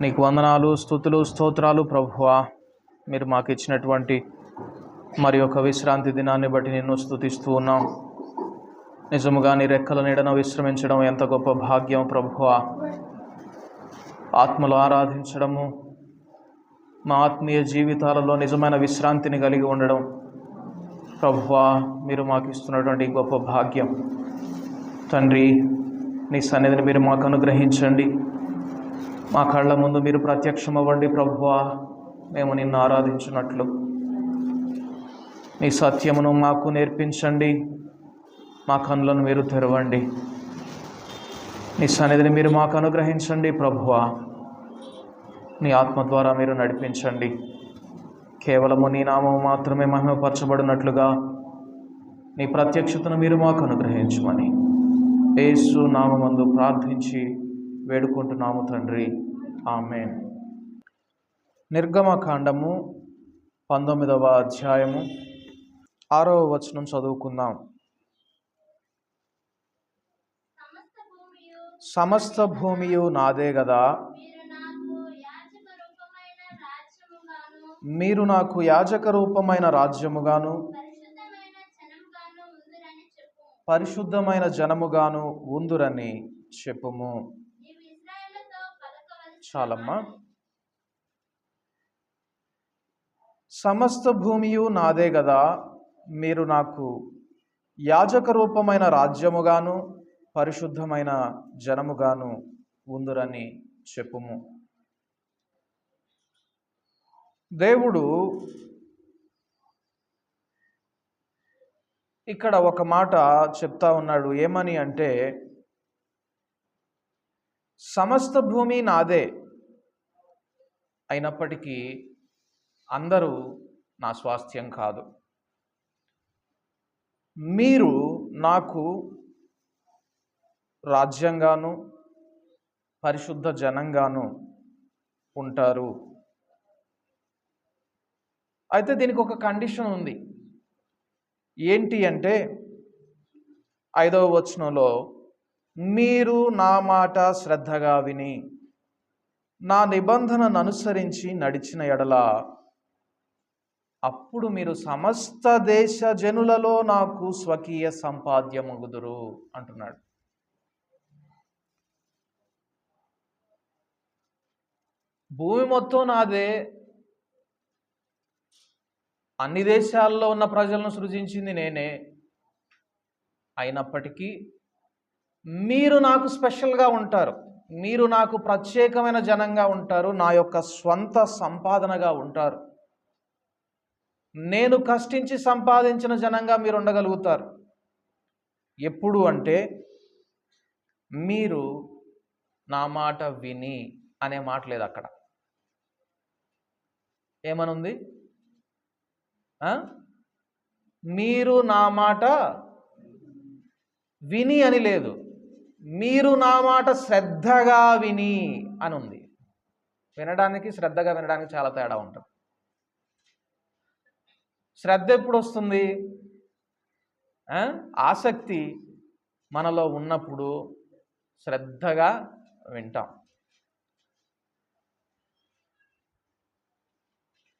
నీకు వందనాలు, స్తుతులు, స్తోత్రాలు ప్రభువా. మీరు మాకు ఇచ్చినటువంటి మరి ఒక విశ్రాంతి దినాన్ని బట్టి నిన్ను స్తుతిస్తూ ఉన్నాం. నిజముగా నీ రెక్కల నీడన విశ్రమించడం ఎంత గొప్ప భాగ్యం ప్రభువా. ఆత్మలో ఆరాధించడము, మా ఆత్మీయ జీవితాలలో నిజమైన విశ్రాంతిని కలిగి ఉండడం ప్రభువా, మీరు మాకు ఇస్తున్నటువంటి గొప్ప భాగ్యం. తండ్రి, నీ సన్నిధిని మీరు మాకు అనుగ్రహించండి. మా కళ్ళ ముందు మీరు ప్రత్యక్షమవ్వండి ప్రభువా. మేము నిన్ను ఆరాధించినట్లు నీ సత్యమును మాకు నేర్పించండి. మా కన్నులను మీరు తెరవండి. నీ సన్నిధిని మీరు మాకు అనుగ్రహించండి ప్రభువా. నీ ఆత్మ ద్వారా మీరు నడిపించండి. కేవలము నీ నామము మాత్రమే మహిమపరచబడినట్లుగా నీ ప్రత్యక్షతను మీరు మాకు అనుగ్రహించమని యేసు నామమందు ప్రార్థించి వేడుకుంటున్నాము తండ్రి, ఆమేన్. నిర్గమకాండము 19వ అధ్యాయము 6వ వచనం చదువుకుందాం. సమస్త భూమియు నాదే గదా, మీరు నాకు యాజక రూపమైన రాజ్యముగాను పరిశుద్ధమైన జనముగాను ఉందురని చెప్పుము. చాలమ్మా. సమస్త భూమియు నాదే గదా, మీరు నాకు యాజక రూపమైన రాజ్యముగాను పరిశుద్ధమైన జనముగాను ఉందురని చెప్పుము. దేవుడు ఇక్కడ ఒక మాట చెప్తా ఉన్నాడు. ఏమని అంటే, సమస్త భూమి నాదే అయినప్పటికీ అందరూ నా స్వాస్థ్యం కాదు. మీరు నాకు రాజ్యంగాను పరిశుద్ధ జనంగాను ఉంటారు. అయితే దీనికి ఒక కండిషన్ ఉంది. ఏంటి అంటే 5వ వచనంలో, మీరు నా మాట శ్రద్ధగా విని నా నిబంధనను అనుసరించి నడిచిన ఎడల అప్పుడు మీరు సమస్త దేశ జనులలో నాకు స్వకీయ సంపాద్యమగుదురు అంటున్నాడు. భూమి మొత్తం నాదే, అన్ని దేశాల్లో ఉన్న ప్రజలను సృజించింది నేనే, అయినప్పటికీ మీరు నాకు స్పెషల్గా ఉంటారు. మీరు నాకు ప్రత్యేకమైన జనంగా ఉంటారు. నా యొక్క స్వంత సంపాదనగా ఉంటారు. నేను కష్టించి సంపాదించిన జనంగా మీరు ఉండగలుగుతారు. ఎప్పుడు అంటే, మీరు నా మాట విని అనే మాట లేదు అక్కడ. ఏమనుంది? మీరు నా మాట విని అని లేదు, మీరు నా మాట శ్రద్ధగా విని అని ఉంది. వినడానికి శ్రద్ధగా వినడానికి చాలా తేడా ఉంటుంది. శ్రద్ధ ఎప్పుడు వస్తుంది? ఆసక్తి మనలో ఉన్నప్పుడు శ్రద్ధగా వింటాం.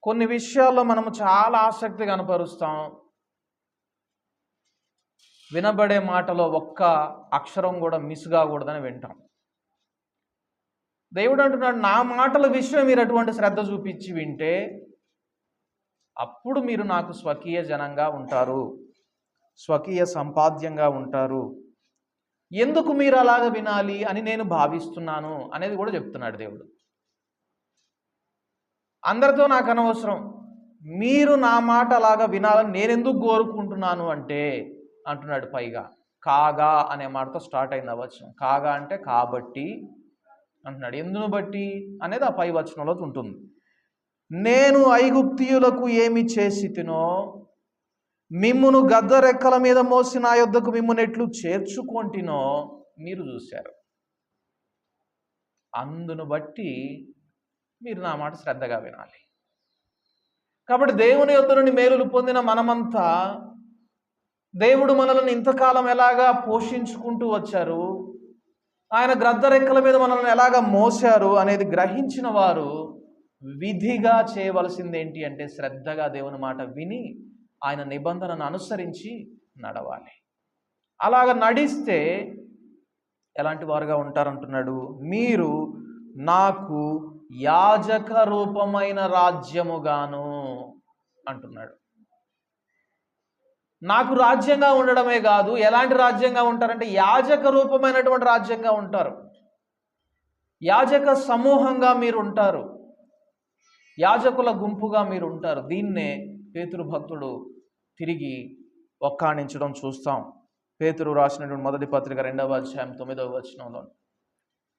కొన్ని విషయాల్లో మనము చాలా ఆసక్తి కనపరుస్తాం. వినబడే మాటలో ఒక్క అక్షరం కూడా మిస్ కాకూడదని వింటాం. దేవుడు అంటున్నాడు, నా మాటల విషయం మీరు అటువంటి శ్రద్ధ చూపించి వింటే అప్పుడు మీరు నాకు స్వకీయ జనంగా ఉంటారు, స్వకీయ సంపాద్యంగా ఉంటారు. ఎందుకు మీరు అలాగ వినాలి అని నేను భావిస్తున్నాను అనేది కూడా చెప్తున్నాడు దేవుడు. అందరితో నాకు అనవసరం, మీరు నా మాట అలాగా వినాలని నేను ఎందుకు కోరుకుంటున్నాను అంటే అంటున్నాడు. పైగా కాగా అనే మాటతో స్టార్ట్ అయింది ఆ వచనం. కాగా అంటే కాబట్టి అంటున్నాడు. ఎందును బట్టి అనేది ఆ పై వచనంలో ఉంటుంది. నేను ఐగుప్తీయులకు ఏమి చేసితినో మిమ్మును గద్ద రెక్కల మీద మోసి నా యొద్దకు మిమ్మును ఎట్లు చేర్చుకొంటినో మీరు చూశారు. అందును బట్టి మీరు నా మాట శ్రద్ధగా వినాలి. కాబట్టి దేవుని యొద్ద నుండి మేలులు పొందిన మనమంతా దేవుడు మనల్ని ఇంతకాలం ఎలాగా పోషించుకుంటూ వచ్చారు, ఆయన గ్రద్ద రెక్కల మీద మనల్ని ఎలాగ మోశారు అనేది గ్రహించిన వారు విధిగా చేయవలసింది ఏంటి అంటే శ్రద్ధగా దేవుని మాట విని ఆయన నిబంధనను అనుసరించి నడవాలి. అలాగ నడిస్తే ఎలాంటి వారుగా ఉంటారంటున్నాడు, మీరు నాకు యాజక రూపమైన రాజ్యముగాను అంటున్నాడు. నాకు రాజ్యంగా ఉండడమే కాదు, ఎలాంటి రాజ్యంగా ఉంటారంటే యాజక రూపమైనటువంటి రాజ్యంగా ఉంటారు. యాజక సమూహంగా మీరు ఉంటారు, యాజకుల గుంపుగా మీరు ఉంటారు. దీన్నే పేతురు భక్తుడు తిరిగి ఒక్కాణించడం చూస్తాం. పేతురు రాసినటువంటి మొదటి పత్రిక 2వ అధ్యాయం 9వ వచనంలో,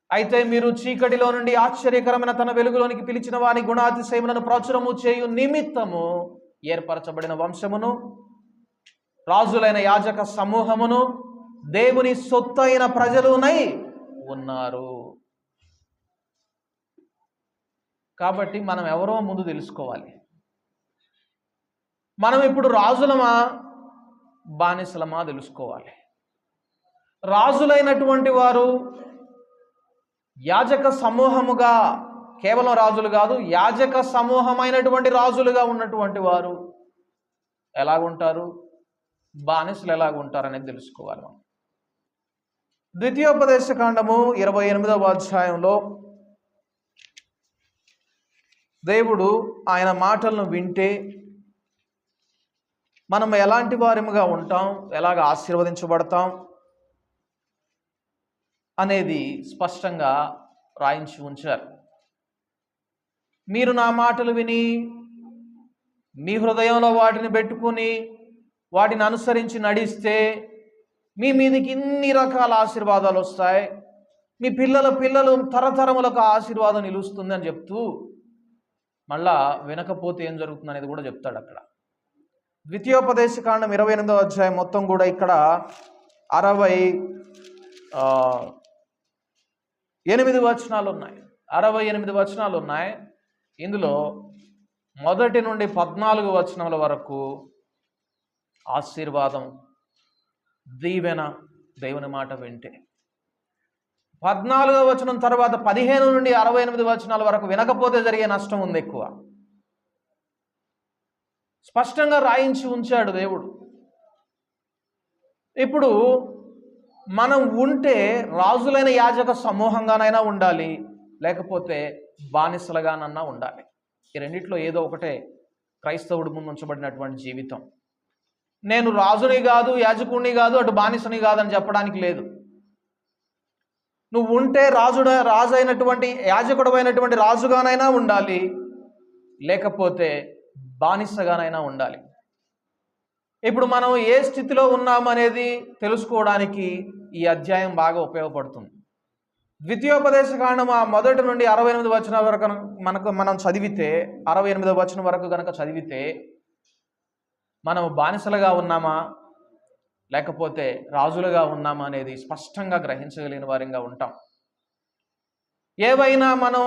అయితే మీరు చీకటిలో నుండి ఆశ్చర్యకరమైన తన వెలుగులోనికి పిలిచిన వారి గుణాతిశయములను ప్రచురము చేయు నిమిత్తము ఏర్పరచబడిన వంశమును, రాజులైన యాజక సమూహమును, దేవుని సొత్తైన ప్రజలునై ఉన్నారు. కాబట్టి మనం ఎవరో ముందు తెలుసుకోవాలి. మనం ఇప్పుడు రాజులమా బానిసలమా తెలుసుకోవాలి. రాజులైనటువంటి వారు యాజక సమూహముగా, కేవలం రాజులు కాదు, యాజక సమూహమైనటువంటి రాజులుగా ఉన్నటువంటి వారు ఎలాగుంటారు, బానిసలు ఎలాగుంటారు అనేది తెలుసుకోవాలి మనం. ద్వితీయోపదేశకాండము 28వ అధ్యాయంలో దేవుడు ఆయన మాటలను వింటే మనం ఎలాంటి వారిముగా ఉంటాం, ఎలాగ ఆశీర్వదించబడతాం అనేది స్పష్టంగా రాయించి ఉంచారు. మీరు నా మాటలు విని మీ హృదయంలో వాటిని పెట్టుకుని వాటిని అనుసరించి నడిస్తే మీ మీదకి ఇన్ని రకాల ఆశీర్వాదాలు వస్తాయి, మీ పిల్లలు తరతరములకు ఆశీర్వాదం నిలుస్తుంది అని చెప్తూ మళ్ళా వినకపోతే ఏం జరుగుతుంది అనేది కూడా చెప్తాడు అక్కడ. ద్వితీయోపదేశకాండం 28వ అధ్యాయం మొత్తం కూడా ఇక్కడ 68 వచనాలు ఉన్నాయి. 68 వచనాలు ఉన్నాయి. ఇందులో 1 నుండి 14 వచనముల వరకు ఆశీర్వాదం, దీవెన, దేవుని మాట వింటే. 14వ వచనం తర్వాత 15 నుండి 68 వచనాల వరకు వినకపోతే జరిగే నష్టం ఉంది ఎక్కువ. స్పష్టంగా రాయించి ఉంచాడు దేవుడు. ఇప్పుడు మనం ఉంటే రాజులైన యాజక సమూహంగానైనా ఉండాలి, లేకపోతే బానిసలుగానన్నా ఉండాలి. ఈ రెండిట్లో ఏదో ఒకటే క్రైస్తవుడు ముందు ఉంచబడినటువంటి జీవితం. నేను రాజుని కాదు, యాజకుడిని కాదు, అటు బానిసని కాదని చెప్పడానికి లేదు. నువ్వు ఉంటే రాజు అయినటువంటి యాజకుడు అయినటువంటి రాజుగానైనా ఉండాలి, లేకపోతే బానిసగానైనా ఉండాలి. ఇప్పుడు మనం ఏ స్థితిలో ఉన్నామనేది తెలుసుకోవడానికి ఈ అధ్యాయం బాగా ఉపయోగపడుతుంది. ద్వితీయోపదేశకాండం 1 నుండి 68 వచనం వరకు మనం చదివితే, 68వ వచనం వరకు కనుక చదివితే మనం బానిసలుగా ఉన్నామా లేకపోతే రాజులుగా ఉన్నామా అనేది స్పష్టంగా గ్రహించగలిగిన వారిగా ఉంటాం. ఏవైనా మనం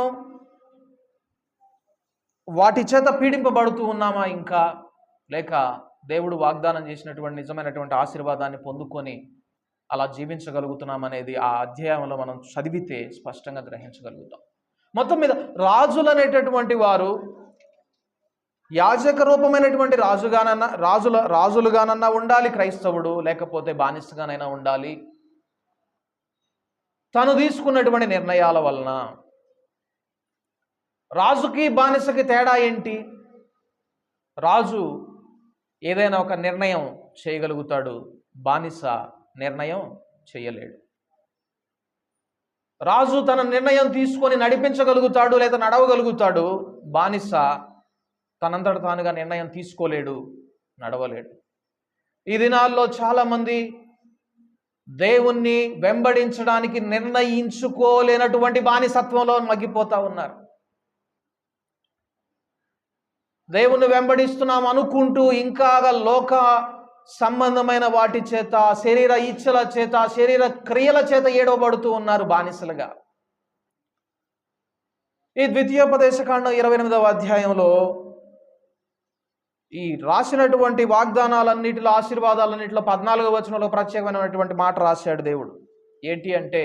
వాటి చేత పీడింపబడుతూ ఉన్నామా ఇంకా, లేక దేవుడు వాగ్దానం చేసినటువంటి నిజమైనటువంటి ఆశీర్వాదాన్ని పొందుకొని అలా జీవించగలుగుతున్నాం అనేది ఆ అధ్యాయంలో మనం చదివితే స్పష్టంగా గ్రహించగలుగుతాం. మొత్తం మీద రాజులు అనేటటువంటి వారు యాజక రూపమైనటువంటి రాజులుగానన్నా ఉండాలి క్రైస్తవుడు, లేకపోతే బానిసగానైనా ఉండాలి. తను తీసుకున్నటువంటి నిర్ణయాల వలన. రాజుకి బానిసకి తేడా ఏంటి? రాజు ఏదైనా ఒక నిర్ణయం చేయగలుగుతాడు, బానిస నిర్ణయం చేయలేడు. రాజు తన నిర్ణయం తీసుకొని నడిపించగలుగుతాడు లేదా నడవగలుగుతాడు, బానిస తనంతట తానుగా నిర్ణయం తీసుకోలేడు, నడవలేడు. ఈ దినాల్లో చాలామంది దేవుణ్ణి వెంబడించడానికి నిర్ణయించుకోలేనటువంటి బానిసత్వంలో మగ్గిపోతా ఉన్నారు. దేవుణ్ణి వెంబడిస్తున్నాం అనుకుంటూ ఇంకా లోక సంబంధమైన వాటి చేత, శరీర ఇచ్చల చేత, శరీర క్రియల చేత ఏడవబడుతూ ఉన్నారు బానిసలుగా. ఈ ద్వితీయోపదేశకాండం 28వ అధ్యాయంలో ఈ రాసినటువంటి వాగ్దానాలన్నిటిలో, ఆశీర్వాదాలన్నిటిలో 14వ వచనంలో ప్రత్యేకమైనటువంటి మాట రాశాడు దేవుడు. ఏంటి అంటే,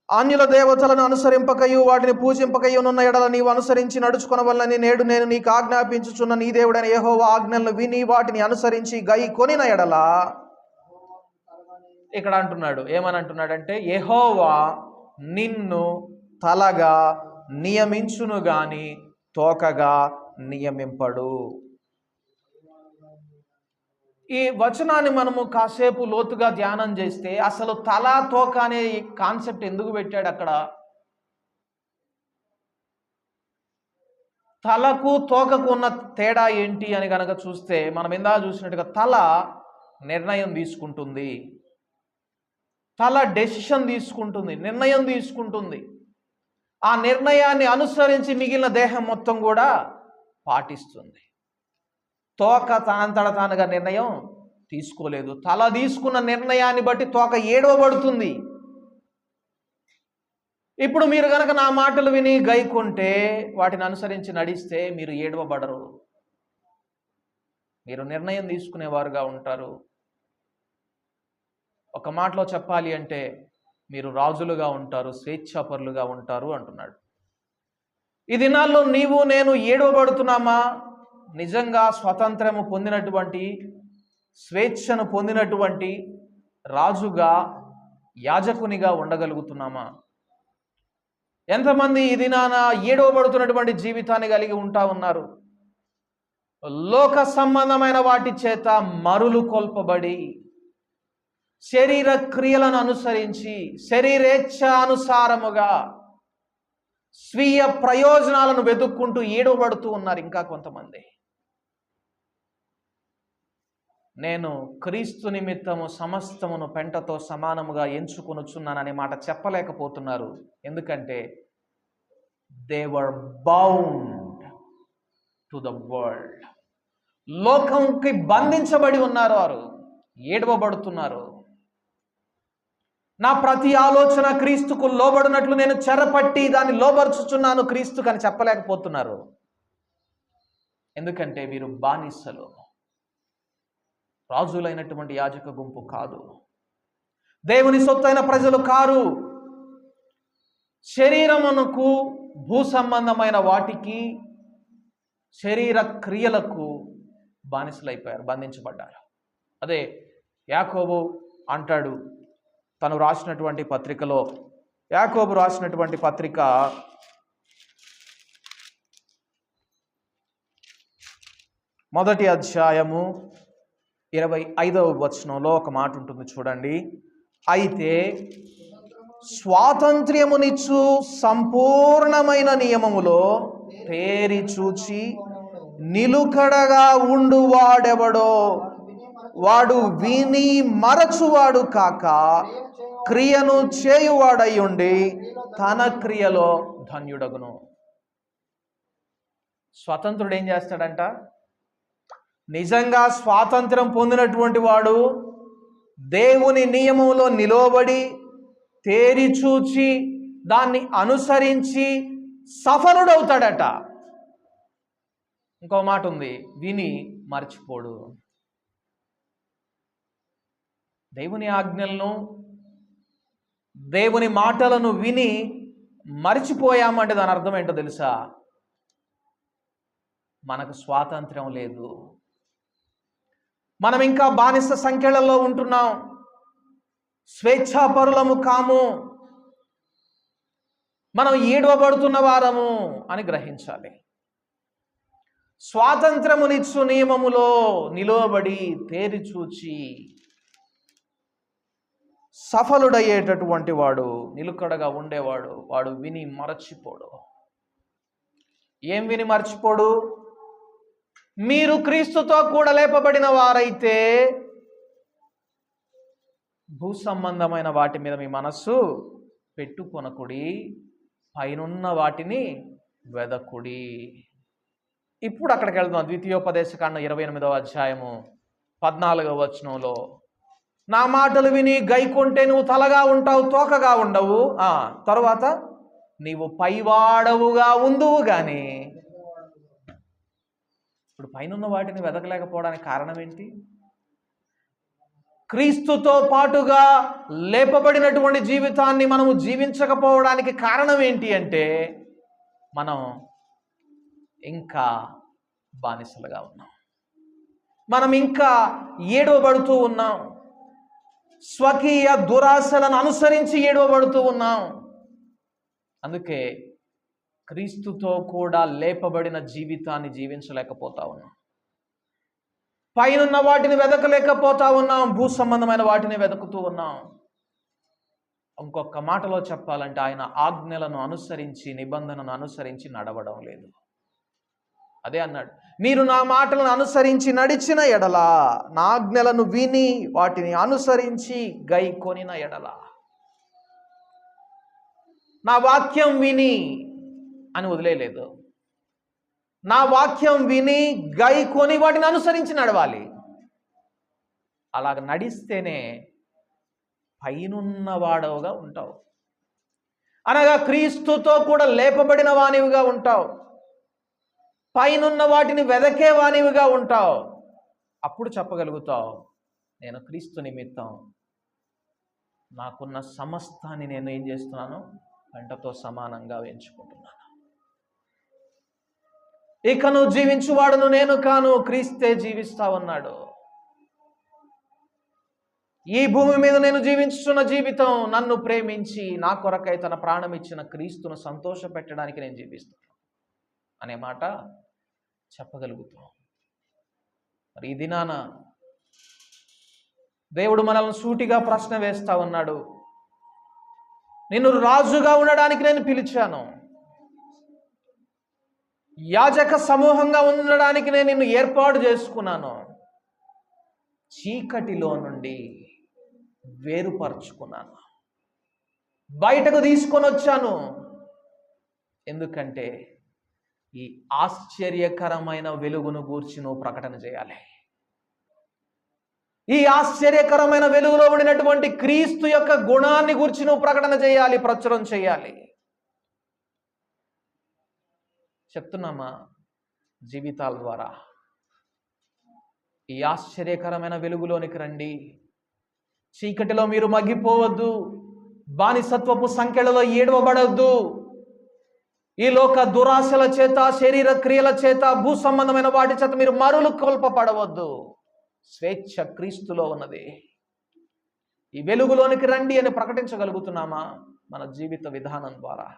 అన్యుల దేవతలను అనుసరింపకయు వాటిని పూజింపకయునున్న ఎడల నీవు అనుసరించి నడుచుకొనవలనని నేడు నేను నీకు ఆజ్ఞాపించుచున్న నీ దేవుడైన యెహోవా ఆజ్ఞలను విని వాటిని అనుసరించి గైకొనిన ఎడల. ఇక్కడ అంటున్నాడు, ఏమని అంటున్నాడంటే, యెహోవా నిన్ను తలగా నియమించును గాని తోకగా నియమింపడు. ఈ వచనాన్ని మనము కాసేపు లోతుగా ధ్యానం చేస్తే అసలు తల తోక అనే కాన్సెప్ట్ ఎందుకు పెట్టాడు అక్కడ? తలకు తోకకు ఉన్న తేడా ఏంటి అని కనుక చూస్తే, మనం ఇందా చూసినట్టుగా తల నిర్ణయం తీసుకుంటుంది, తల డెసిషన్ తీసుకుంటుంది, నిర్ణయం తీసుకుంటుంది. ఆ నిర్ణయాన్ని అనుసరించి మిగిలిన దేహం మొత్తం కూడా పాటిస్తుంది. తోక తనంతట తానుగా నిర్ణయం తీసుకోలేదు. తల తీసుకున్న నిర్ణయాన్ని బట్టి తోక ఏడవబడుతుంది. ఇప్పుడు మీరు కనుక నా మాటలు విని గైకుంటే, వాటిని అనుసరించి నడిస్తే మీరు ఏడవబడరు, మీరు నిర్ణయం తీసుకునేవారుగా ఉంటారు. ఒక మాటలో చెప్పాలి అంటే మీరు రాజులుగా ఉంటారు, స్వేచ్ఛాపరులుగా ఉంటారు అంటున్నాడు. ఈ దినాల్లో నీవు నేను ఏడవబడుతున్నామా? నిజంగా స్వతంత్రము పొందినటువంటి, స్వేచ్ఛను పొందినటువంటి రాజుగా, యాజకునిగా ఉండగలుగుతున్నామా? ఎంతమంది ఈ దినాన ఏడవబడుతున్నటువంటి జీవితాన్ని కలిగి ఉంటా ఉన్నారు? లోక సంబంధమైన వాటి చేత మరులు కొల్పబడి, శరీర క్రియలను అనుసరించి, శరీరేచ్ఛానుసారముగా స్వీయ ప్రయోజనాలను వెతుక్కుంటూ ఏడవబడుతూ ఉన్నారు ఇంకా కొంతమంది. నేను క్రీస్తు నిమిత్తము సమస్తమును పెంటతో సమానముగా ఎంచుకొనుచున్నాననే మాట చెప్పలేకపోతున్నారు. ఎందుకంటే they were bound to the world. లోకంకి బంధించబడి ఉన్నారు, వారు ఏడవబడుతున్నారు. నా ప్రతి ఆలోచన క్రీస్తుకు లోబడినట్లు నేను చెరపట్టి దాన్ని లోబరుచుచున్నాను క్రీస్తుకు అని చెప్పలేకపోతున్నారు. ఎందుకంటే వీరు బానిసలు, రాజులైనటువంటి యాజక గుంపు కాదు, దేవుని సొత్తైన ప్రజలు కారు. శరీరమునకు, భూ సంబంధమైన వాటికి, శరీర క్రియలకు బానిసలైపోయారు, బంధించబడ్డారు. అదే యాకోబు అంటాడు తను రాసినటువంటి పత్రికలో. యాకోబు రాసినటువంటి పత్రిక 1వ అధ్యాయము 25వ వచనంలో ఒక మాట ఉంటుంది చూడండి. అయితే స్వాతంత్ర్యమునిచ్చు సంపూర్ణమైన నియమములో తేరి చూచి నిలుకడగా ఉండు వాడెవడో వాడు విని మరచువాడు కాక క్రియను చేయువాడై ఉండి తన క్రియలో ధన్యుడగును. స్వతంత్రుడు ఏం చేస్తాడంట? నిజంగా స్వాతంత్రం పొందినటువంటి వాడు దేవుని నియమంలో నిలవబడి, తేరి చూచి, దాన్ని అనుసరించి సఫలుడవుతాడట. ఇంకో మాట ఉంది, విని మర్చిపోడు. దేవుని ఆజ్ఞలను, దేవుని మాటలను విని మర్చిపోయామంటే దాని అర్థం ఏంటో తెలుసా? మనకు స్వాతంత్ర్యం లేదు, మనం ఇంకా బానిస సంఖ్యలలో ఉంటున్నాం, స్వేచ్ఛాపరులము కాము, మనం ఏడవబడుతున్న వారము అని గ్రహించాలి. స్వాతంత్రమునిచ్చు నియమములో నిలవబడి తేరి చూచి సఫలుడయ్యేటటువంటి వాడు, నిలుకడగా ఉండేవాడు, వాడు విని మరచిపోడు. ఏం విని మర్చిపోడు? మీరు క్రీస్తుతో కూడా లేపబడిన వారైతే భూ సంబంధమైన వాటి మీద మీ మనస్సు పెట్టుకొనకుడి, పైనున్న వాటిని వెదకుడి. ఇప్పుడు అక్కడికి వెళ్దాం. ద్వితీయోపదేశకాండం 28వ అధ్యాయము 14వ వచనంలో, నా మాటలు విని గైకొంటే నువ్వు తలగా ఉంటావు, తోకగా ఉండవు. తర్వాత నీవు పైవాడవుగా ఉందువు గాని. ఇప్పుడు పైనున్న వాటిని వెదకలేకపోవడానికి కారణం ఏంటి? క్రీస్తుతో పాటుగా లేపబడినటువంటి జీవితాన్ని మనము జీవించకపోవడానికి కారణం ఏంటి అంటే మనం ఇంకా బానిసలుగా ఉన్నాం. మనం ఇంకా ఏడవబడుతూ ఉన్నాం. స్వకీయ దురాశలను అనుసరించి ఏడవబడుతూ ఉన్నాం. అందుకే క్రీస్తుతో కూడా లేపబడిన జీవితాన్ని జీవించలేకపోతా ఉన్నాం. పైనున్న వాటిని వెతకలేకపోతా ఉన్నాం. భూ సంబంధమైన వాటిని వెతుకుతూ ఉన్నాం. ఇంకొక మాటలో చెప్పాలంటే ఆయన ఆజ్ఞలను అనుసరించి, నిబంధనను అనుసరించి నడవడం లేదు. అదే అన్నాడు, మీరు నా మాటలను అనుసరించి నడిచిన ఎడల, నా ఆజ్ఞలను విని వాటిని అనుసరించి గైకొనిన ఎడల. నా వాక్యం విని అని వదిలేయలేదు. నా వాక్యం విని గైకొని వాటిని అనుసరించి నడవాలి. అలాగ నడిస్తేనే పైనున్న వాడవుగా ఉంటావు, అనగా క్రీస్తుతో కూడా లేపబడిన వానివిగా ఉంటావు. పైనున్న వాటిని వెదకే వానివిగా ఉంటావు. అప్పుడు చెప్పగలుగుతావు, నేను క్రీస్తు నిమిత్తం నాకున్న సమస్తాన్ని నేను ఏం చేస్తున్నాను, వెంటతో సమానంగా ఎంచుకుంటున్నాను. ఇక నువ్వు జీవించువాడును నేను కాను, క్రీస్తే జీవిస్తా ఉన్నాడు. ఈ భూమి మీద నేను జీవించుతున్న జీవితం నన్ను ప్రేమించి నా కొరకై తన ప్రాణం ఇచ్చిన క్రీస్తును సంతోష పెట్టడానికి నేను జీవిస్తున్నాను అనే మాట చెప్పగలుగుతాం. మరి ఈ దినాన దేవుడు మనల్ని సూటిగా ప్రశ్న వేస్తా ఉన్నాడు. నిన్ను రాజుగా ఉండడానికి నేను పిలిచాను, యాజక సమూహంగా ఉండడానికి నేను నిన్ను ఏర్పాటు చేసుకున్నాను, చీకటిలో నుండి వేరుపరుచుకున్నాను, బయటకు తీసుకొని వచ్చాను. ఎందుకంటే ఈ ఆశ్చర్యకరమైన వెలుగును గూర్చి నువ్వు ప్రకటన చేయాలి. ఈ ఆశ్చర్యకరమైన వెలుగులో ఉండినటువంటి క్రీస్తు యొక్క గుణాన్ని గూర్చి నువ్వు ప్రకటన చేయాలి, ప్రచురం చేయాలి. చెప్తున్నామా? జీవితాల ద్వారా ఈ ఆశ్చర్యకరమైన వెలుగులోనికి రండి. చీకటిలో మీరు మగ్గిపోవద్దు. బానిసత్వపు సంఖ్యలలో ఏడవబడద్దు. ఈ లోక దురాశల చేత, శరీర క్రియల చేత, భూ సంబంధమైన వాటి చేత మీరు మరులు కొల్పపడవద్దు. స్వేచ్ఛ క్రీస్తులో ఉన్నది. ఈ వెలుగులోనికి రండి అని ప్రకటించగలుగుతున్నామా మన జీవిత విధానం ద్వారా?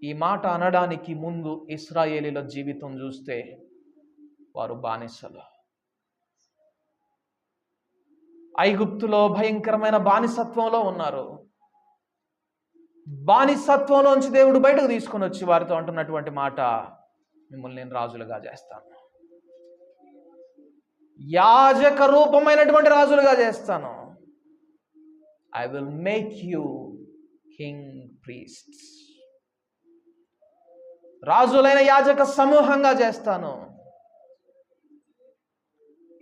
ఈ మాట అనడానికి ముందు ఇశ్రాయేలీల జీవితం చూస్తే వారు బానిసలు. ఐగుప్తులో భయంకరమైన బానిసత్వంలో ఉన్నారు. బానిసత్వంలోంచి దేవుడు బయటకు తీసుకొని వచ్చి వారితో అంటున్నటువంటి మాట, మిమ్మల్ని నేను రాజులుగా చేస్తాను, యాజక రూపమైనటువంటి రాజులుగా చేస్తాను. I will make you king priests. రాజులైన యాజక సమూహంగా చేస్తాను.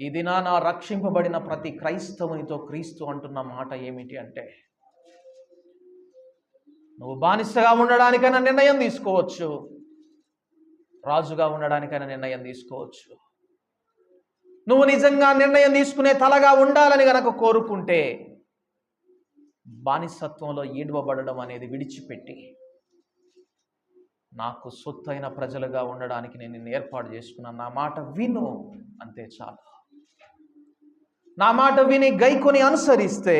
ఈ దినాన రక్షింపబడిన ప్రతి క్రైస్తవునితో క్రీస్తు అంటున్న మాట ఏమిటి అంటే, నువ్వు బానిసగా ఉండడానికైనా నిర్ణయం తీసుకోవచ్చు, రాజుగా ఉండడానికైనా నిర్ణయం తీసుకోవచ్చు. నువ్వు నిజంగా నిర్ణయం తీసుకునే తలగా ఉండాలని గనక కోరుకుంటే బానిసత్వంలో ఈడవబడడం అనేది విడిచిపెట్టి నాకు సొత్తైన ప్రజలుగా ఉండడానికి నేను నిన్ను ఏర్పాటు చేసుకున్నాను, నా మాట విను, అంతే చాలు. నా మాట విని గైకొని అనుసరిస్తే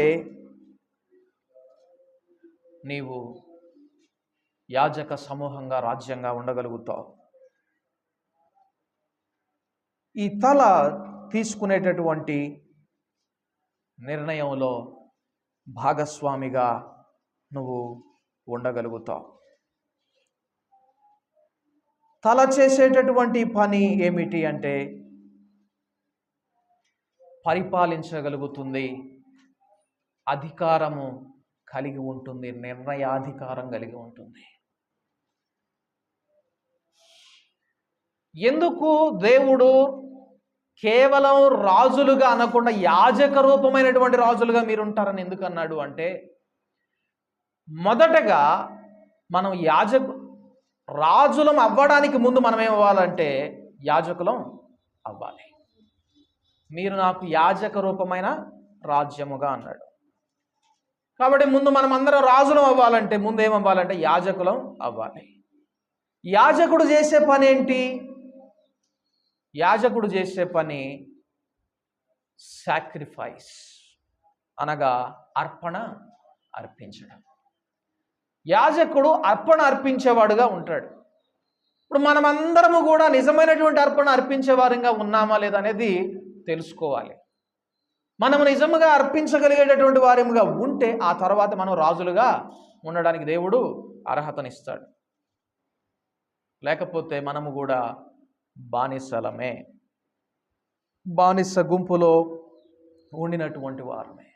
నీవు యాజక సమూహంగా, రాజ్యంగా ఉండగలుగుతావు. ఈ తల తీసుకునేటటువంటి నిర్ణయంలో భాగస్వామిగా నువ్వు ఉండగలుగుతావు. తల చేసేటటువంటి పని ఏమిటి అంటే పరిపాలించగలుగుతుంది, అధికారము కలిగి ఉంటుంది, నిర్ణయాధికారం కలిగి ఉంటుంది. ఎందుకు దేవుడు కేవలం రాజులుగా అనకుండా యాజక రూపమైనటువంటి రాజులుగా మీరు ఉంటారని ఎందుకు అన్నాడు అంటే, మొదటగా మనం రాజులం అవ్వడానికి ముందు మనం ఏమవ్వాలంటే యాజకులం అవ్వాలి. మీరు నాకు యాజక రూపమైన రాజ్యముగా అన్నాడు. కాబట్టి ముందు మనం అందరం రాజులం అవ్వాలంటే ముందు ఏమవ్వాలంటే యాజకులం అవ్వాలి. యాజకుడు చేసే పని ఏంటి? యాజకుడు చేసే పని సాక్రిఫైస్, అనగా అర్పణ అర్పించడం. యాజకుడు అర్పణ అర్పించేవాడుగా ఉంటాడు. ఇప్పుడు మనమందరము కూడా నిజమైనటువంటి అర్పణ అర్పించేవారంగా ఉన్నామా లేదా అనేది తెలుసుకోవాలి. మనం నిజంగా అర్పించగలిగేటటువంటి వారిగా ఉంటే ఆ తర్వాత మనం రాజులుగా ఉండడానికి దేవుడు అర్హతనిస్తాడు. లేకపోతే మనము కూడా బానిసలమే, బానిస గుంపులో ఉండినటువంటి వారమే.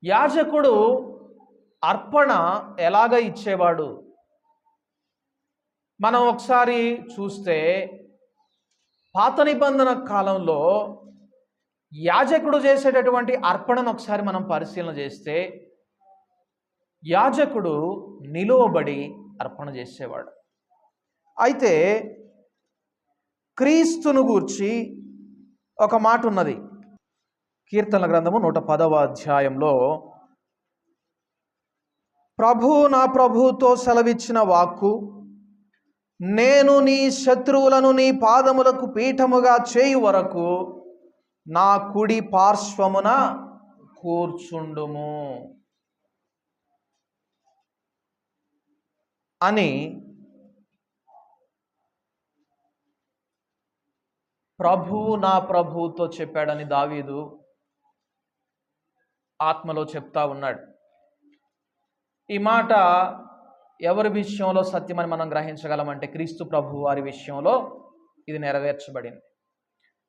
యాజకుడు అర్పణ ఎలాగ ఇచ్చేవాడు? మనం ఒకసారి చూస్తే పాత నిబంధన కాలంలో యాజకుడు చేసేటటువంటి అర్పణను ఒకసారి మనం పరిశీలన చేస్తే యాజకుడు నిలువబడి అర్పణ చేసేవాడు. అయితే క్రీస్తును గూర్చి ఒక మాట ఉన్నది. కీర్తనల గ్రంథము 110వ అధ్యాయంలో నా ప్రభువుతో సెలవిచ్చిన వాక్కు, నేను నీ శత్రువులను నీ పాదములకు పీఠముగా చేయు వరకు నా కుడి పార్శ్వమున కూర్చుండుము అని ప్రభువు నా ప్రభువుతో చెప్పాడని దావీదు ఆత్మలో చెప్తా ఉన్నాడు. ఈ మాట ఎవరి విషయంలో సత్యమని మనం గ్రహించగలమంటే క్రీస్తు ప్రభు వారి విషయంలో ఇది నెరవేర్చబడింది.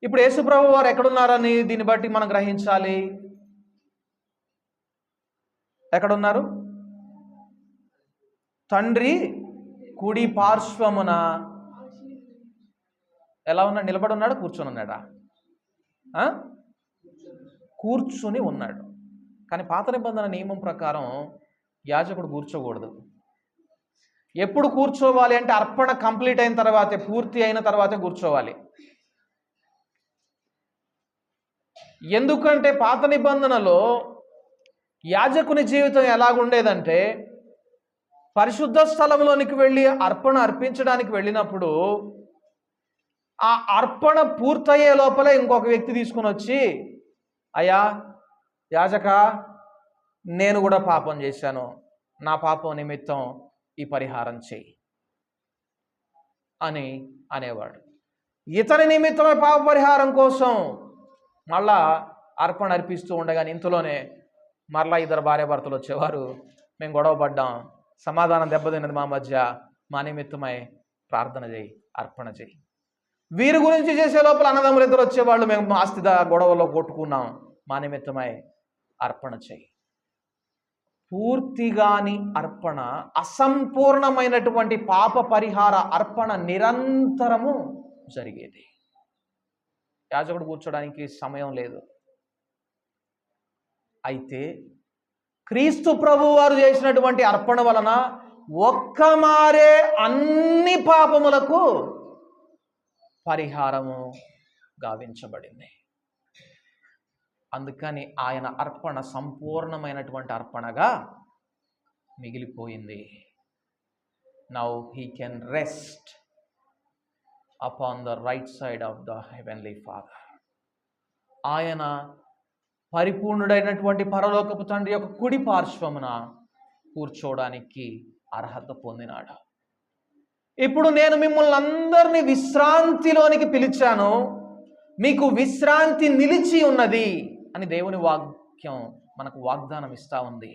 ఇప్పుడు యేసు ప్రభు వారు ఎక్కడున్నారని దీన్ని బట్టి మనం గ్రహించాలి. ఎక్కడున్నారు? తండ్రి కుడి పార్శ్వమున. ఎలా ఉన్నాడు? నిలబడి ఉన్నాడు? కూర్చొని ఉన్నాడా? కూర్చుని ఉన్నాడు. కానీ పాత నిబంధన నియమం ప్రకారం యాజకుడు కూర్చోకూడదు. ఎప్పుడు కూర్చోవాలి అంటే అర్పణ కంప్లీట్ అయిన తర్వాతే, పూర్తి అయిన తర్వాతే కూర్చోవాలి. ఎందుకంటే పాత నిబంధనలో యాజకుని జీవితం ఎలాగుండేదంటే పరిశుద్ధ స్థలంలోనికి వెళ్ళి అర్పణ అర్పించడానికి వెళ్ళినప్పుడు ఆ అర్పణ పూర్తయ్యే లోపలే ఇంకొక వ్యక్తి తీసుకుని వచ్చి, అయ్యా యాజక, నేను కూడా పాపం చేశాను, నా పాపం నిమిత్తం ఈ పరిహారం చేయి అని అనేవాడు. ఇతని నిమిత్తమే పాప పరిహారం కోసం మళ్ళా అర్పణ అర్పిస్తూ ఉండగానే ఇంతలోనే మరలా ఇద్దరు భార్యాభర్తలు వచ్చేవారు. మేము గొడవ పడ్డాం, సమాధానం దెబ్బతిన్నది మా మధ్య, మా నిమిత్తమై ప్రార్థన చేయి, అర్పణ చేయి. వీరి గురించి చేసే లోపల అన్నదమ్ములు ఇద్దరు వచ్చేవాళ్ళు, మేము ఆస్తి గొడవలో కొట్టుకున్నాం, మా నిమిత్తమై అర్పణ చేయి. పూర్తిగాని అర్పణ, అసంపూర్ణమైనటువంటి పాప పరిహార అర్పణ నిరంతరము జరిగేది. యాజకుడు కూర్చోడానికి సమయం లేదు. అయితే క్రీస్తు ప్రభు వారు చేసినటువంటి అర్పణ వలన ఒక్కమారే అన్ని పాపములకు పరిహారము గావించబడింది. అందుకని ఆయన అర్పణ సంపూర్ణమైనటువంటి అర్పణగా మిగిలిపోయింది. Now he can rest upon the right side of the heavenly father. ఆయన పరిపూర్ణుడైనటువంటి పరలోకపు తండ్రి యొక్క కుడి పార్శ్వమున కూర్చోవడానికి అర్హత పొందినాడు. ఇప్పుడు నేను మిమ్మల్ని అందరినీ విశ్రాంతిలోనికి పిలిచాను, మీకు విశ్రాంతి నిలిచి ఉన్నది అని దేవుని వాక్యం మనకు వాగ్దానం ఇస్తా ఉంది.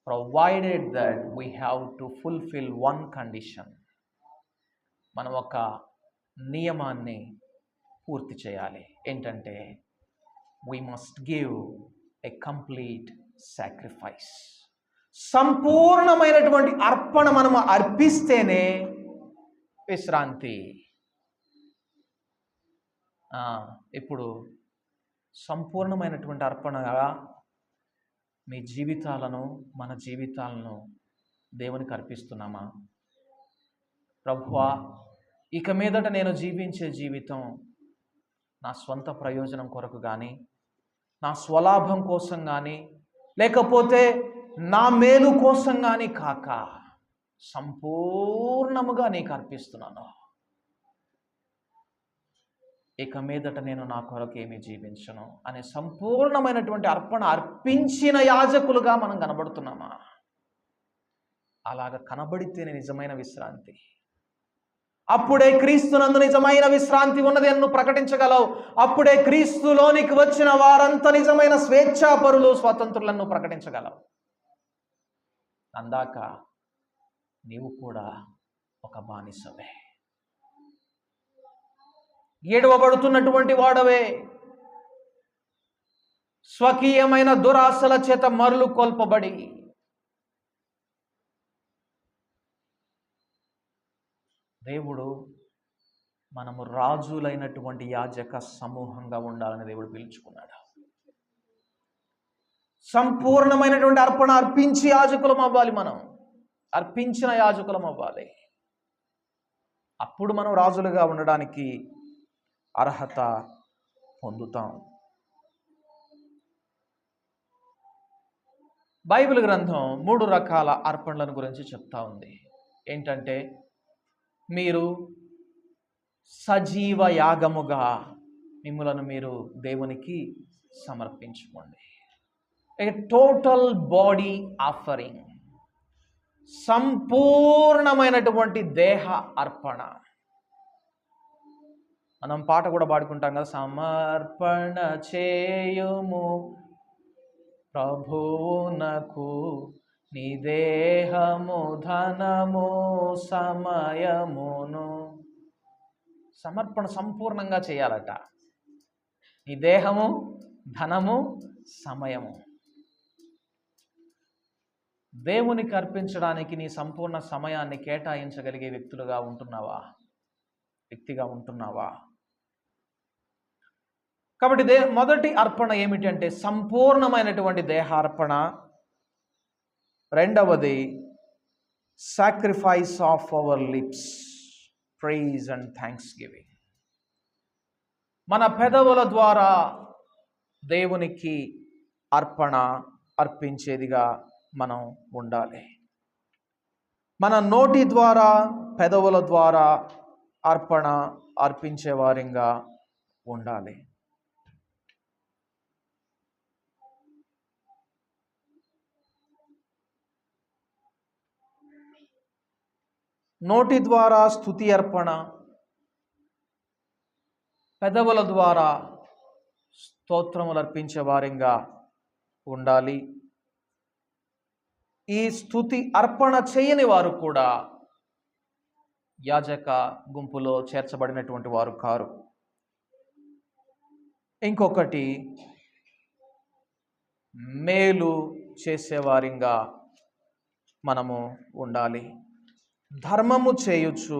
Provided that we have to fulfil one condition. మనం ఒక నియమాన్ని పూర్తి చేయాలి. ఏంటంటే we must give a complete sacrifice. సంపూర్ణమైనటువంటి అర్పణ మనము అర్పిస్తేనే విశ్రాంతి. ఇప్పుడు సంపూర్ణమైనటువంటి అర్పణగా మీ జీవితాలను, మన జీవితాలను దేవునికి అర్పిస్తున్నామా? ప్రభువా, ఇక మీదట నేను జీవించే జీవితం నా స్వంత ప్రయోజనం కొరకు కానీ, నా స్వలాభం కోసం కానీ, లేకపోతే నా మేలు కోసం కానీ కాక సంపూర్ణముగా నీకు అర్పిస్తున్నాను. ఇక మీదట నేను నా కొరకు ఏమీ జీవించను అనే సంపూర్ణమైనటువంటి అర్పణ అర్పించిన యాజకులుగా మనం కనబడుతున్నామా? అలాగ కనబడితేనే నిజమైన విశ్రాంతి. అప్పుడే క్రీస్తునందు నిజమైన విశ్రాంతి ఉన్నది అని నువ్వు ప్రకటించగలవు. అప్పుడే క్రీస్తులోనికి వచ్చిన వారంతా నిజమైన స్వేచ్ఛాపరులు, స్వతంత్రులను ప్రకటించగలవు. అందాక నీవు కూడా ఒక బానిసవే, ఏడవబడుతున్నటువంటి వాడవే, స్వకీయమైన దురాశల చేత మరులు కొల్పబడి దేవుడు మనము రాజులైనటువంటి యాజక సమూహంగా ఉండాలని దేవుడు పిలుచుకున్నాడు. సంపూర్ణమైనటువంటి అర్పణ అర్పించి యాజకులం అవ్వాలి. మనం అర్పించిన యాజకులం అవ్వాలి. అప్పుడు మనం రాజులుగా ఉండడానికి అర్హత పొందుతాం. బైబిల్ గ్రంథం 3 రకాల అర్పణలను గురించి చెప్తా ఉంది. ఏంటంటే, మీరు సజీవ యాగముగా మిమ్ములను మీరు దేవునికి సమర్పించుకోండి. ఏ టోటల్ బాడీ ఆఫరింగ్, సంపూర్ణమైనటువంటి దేహ అర్పణ. మనం పాట కూడా పాడుకుంటాం కదా, సమర్పణ చేయుము ప్రభువునకు నీ దేహము ధనము సమయమును. సమర్పణ సంపూర్ణంగా చేయాలట. నీ దేహము, ధనము, సమయము దేవునికి అర్పించడానికి నీ సంపూర్ణ సమయాన్ని కేటాయించగలిగే వ్యక్తిగా ఉంటున్నావా? కాబట్టి మొదటి అర్పణ ఏమిటంటే సంపూర్ణమైనటువంటి దేహార్పణ. రెండవది sacrifice of our lips, praise and thanksgiving. మన పెదవుల ద్వారా దేవునికి అర్పించేదిగా మనం ఉండాలి. మన నోటి ద్వారా, పెదవుల ద్వారా అర్పించే వారిగా ఉండాలి. నోటి ద్వారా స్తుతి అర్పణ, పెదవుల ద్వారా స్తోత్రములు అర్పించే వారిగా ఉండాలి. ఈ స్తుతి అర్పణ చేయని వారు కూడా యాజక గుంపులో చేర్చబడినటువంటి వారు కారు. ఇంకొకటి, మేలు చేసేవారిగా మనము ఉండాలి. ధర్మము చేయొచ్చు,